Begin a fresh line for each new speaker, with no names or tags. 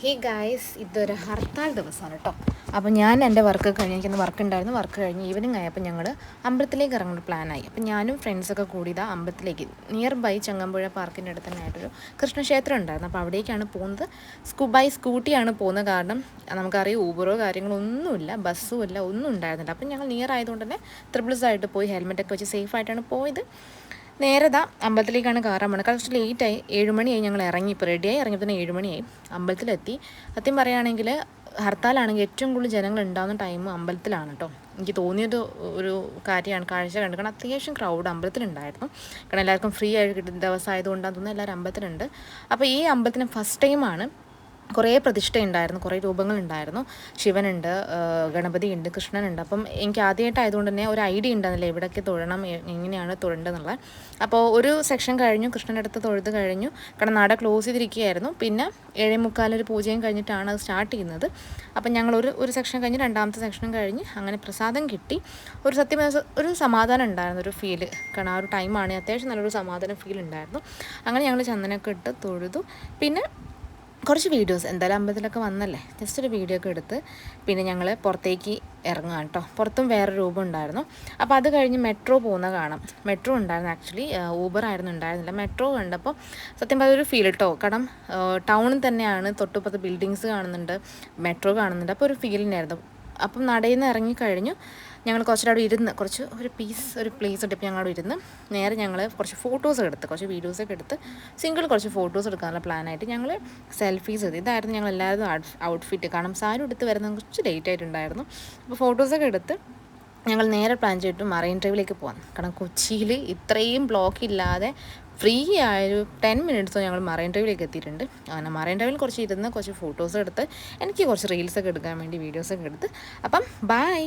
Hey guys, ഇതൊരു ഹർത്താൽ ദിവസമാണ് കേട്ടോ. അപ്പോൾ ഞാൻ എൻ്റെ വർക്ക് കഴിഞ്ഞ് എനിക്കൊന്ന് വർക്ക് കഴിഞ്ഞ് ഈവനിങ് ആയപ്പോൾ ഞങ്ങൾ അമ്പലത്തിലേക്ക് ഇറങ്ങുന്ന പ്ലാനായി. അപ്പോൾ ഞാനും ഫ്രണ്ട്സൊക്കെ കൂടി ഇതാ അമ്പലത്തിലേക്ക് നിയർ ബൈ ചങ്ങമ്പുഴ പാർക്കിൻ്റെ അടുത്ത് തന്നെ ആയിട്ടൊരു കൃഷ്ണക്ഷേത്രം ഉണ്ടായിരുന്നു. അപ്പോൾ അവിടേക്കാണ് പോകുന്നത്. സ്കൂട്ടിയാണ് പോകുന്നത്. കാരണം നമുക്കറിയാം ഊബറോ കാര്യങ്ങളോ ഒന്നുമില്ല, ബസ്സും ഇല്ല, ഒന്നും ഉണ്ടായിരുന്നില്ല. അപ്പം ഞങ്ങൾ നിയർ ആയതുകൊണ്ട് തന്നെ ത്രിബിൾസായിട്ട് പോയി ഹെൽമെറ്റൊക്കെ വെച്ച് സേഫായിട്ടാണ് പോയത്. നേരെ അമ്പലത്തിലേക്കാണ് കയറാൻ പോകുന്നത്. കുറച്ച് ലേറ്റായി, 7 മണിയായി. ഞങ്ങൾ ഇറങ്ങി, ഇപ്പോൾ റെഡിയായി ഇറങ്ങിയപ്പോൾ തന്നെ 7 മണിയായി. അമ്പലത്തിലെത്തി. സത്യം പറയുകയാണെങ്കിൽ ഹർത്താലാണെങ്കിൽ ഏറ്റവും കൂടുതൽ ജനങ്ങൾ ഉണ്ടാകുന്ന ടൈം അമ്പലത്തിലാണ് കേട്ടോ. എനിക്ക് തോന്നിയത് ഒരു കാര്യമാണ്, കാഴ്ച കണ്ടു. കാരണം അത്യാവശ്യം ക്രൗഡ് അമ്പലത്തിലുണ്ടായിരുന്നു. കാരണം എല്ലാവർക്കും ഫ്രീ ആയിട്ട് കിട്ടുന്ന ദിവസമായതുകൊണ്ടാണ് തോന്നുന്നത് എല്ലാവരും അമ്പലത്തിലുണ്ട്. അപ്പോൾ ഈ അമ്പലത്തിന് ഫസ്റ്റ് ടൈമാണ്. കുറേ പ്രതിഷ്ഠയുണ്ടായിരുന്നു, കുറേ രൂപങ്ങളുണ്ടായിരുന്നു. ശിവനുണ്ട്, ഗണപതിയുണ്ട്, കൃഷ്ണനുണ്ട്. അപ്പം എനിക്ക് ആദ്യമായിട്ടായതുകൊണ്ട് തന്നെ ഒരു ഐഡിയ ഉണ്ടായിരുന്നില്ല എവിടെയൊക്കെ തൊഴണം, എങ്ങനെയാണ് തൊഴേണ്ടതെന്നുള്ളത്. അപ്പോൾ ഒരു സെക്ഷൻ കഴിഞ്ഞു, കൃഷ്ണൻ്റെ അടുത്ത് തൊഴുത് കഴിഞ്ഞു. കാരണം നട ക്ലോസ് ചെയ്തിരിക്കുകയായിരുന്നു. പിന്നെ 7:45 ഒരു പൂജയും കഴിഞ്ഞിട്ടാണ് അത് സ്റ്റാർട്ട് ചെയ്യുന്നത്. അപ്പം ഞങ്ങൾ ഒരു സെക്ഷൻ കഴിഞ്ഞ് രണ്ടാമത്തെ സെക്ഷനും കഴിഞ്ഞ് അങ്ങനെ പ്രസാദം കിട്ടി. ഒരു സമാധാനം ഉണ്ടായിരുന്നു, ഒരു ഫീല്. കാരണം ആ ഒരു ടൈമാണ് അത്യാവശ്യം നല്ലൊരു സമാധാനം ഫീൽ ഉണ്ടായിരുന്നു. അങ്ങനെ ഞങ്ങൾ ചന്ദനമൊക്കെ ഇട്ട് തൊഴുതു. പിന്നെ കുറച്ച് വീഡിയോസ്, എന്തായാലും അമ്പലത്തിലൊക്കെ വന്നല്ലേ, ജസ്റ്റ് ഒരു വീഡിയോ ഒക്കെ എടുത്ത് പിന്നെ ഞങ്ങൾ പുറത്തേക്ക് ഇറങ്ങുകയാണ് കേട്ടോ. പുറത്തും വേറെ രൂപം ഉണ്ടായിരുന്നു. അപ്പോൾ അത് കഴിഞ്ഞ് മെട്രോ പോകുന്ന കാണാം. മെട്രോ ഉണ്ടായിരുന്നു, ആക്ച്വലി ഊബർ ആയിരുന്നു ഉണ്ടായിരുന്നില്ല. മെട്രോ കണ്ടപ്പോൾ സത്യം പറഞ്ഞ ഒരു ഫീൽ കേട്ടോ. കാരണം ടൗണിൽ തന്നെയാണ്, തൊട്ടുപുറത്ത് ബിൽഡിങ്സ് കാണുന്നുണ്ട്, മെട്രോ കാണുന്നുണ്ട്. അപ്പോൾ ഒരു ഫീലിനായിരുന്നു. അപ്പം നടയിൽ നിന്ന് ഇറങ്ങിക്കഴിഞ്ഞു. ഞങ്ങൾ കുറച്ചവിടെ ഇരുന്ന് ഒരു പ്ലേസ് ഇട്ടപ്പോൾ ഞങ്ങളവിടെ ഇരുന്ന് നേരെ ഞങ്ങൾ കുറച്ച് ഫോട്ടോസ് എടുത്ത്, കുറച്ച് വീഡിയോസൊക്കെ എടുത്ത് കുറച്ച് ഫോട്ടോസ് എടുക്കാനുള്ള പ്ലാനായിട്ട് ഞങ്ങൾ സെൽഫീസ് എടുത്ത്. ഇതായിരുന്നു ഞങ്ങൾ എല്ലാവരും ഔട്ട്ഫിറ്റ്. കാരണം സാരി എടുത്ത് വരുന്നത് കുറച്ച് ലേറ്റ് ആയിട്ടുണ്ടായിരുന്നു. അപ്പോൾ ഫോട്ടോസൊക്കെ എടുത്ത് ഞങ്ങൾ നേരെ പ്ലാൻ ചെയ്തിട്ട് മറൈൻ ഡ്രൈവിലേക്ക് പോകാം. കാരണം കൊച്ചിയിൽ ഇത്രയും ബ്ലോക്ക് ഇല്ലാതെ ഫ്രീ ആയൊരു 10 മിനിറ്റ്സോ ഞങ്ങൾ മറൈൻ ഡ്രൈവിലേക്ക് എത്തിയിട്ടുണ്ട്. അങ്ങനെ മറൈൻ ഡ്രൈവിൽ കുറച്ച് ഇരുന്ന് കുറച്ച് ഫോട്ടോസ് എടുത്ത് എനിക്ക് കുറച്ച് റീൽസൊക്കെ എടുക്കാൻ വേണ്ടി വീഡിയോസൊക്കെ എടുത്ത്. അപ്പം ബൈ.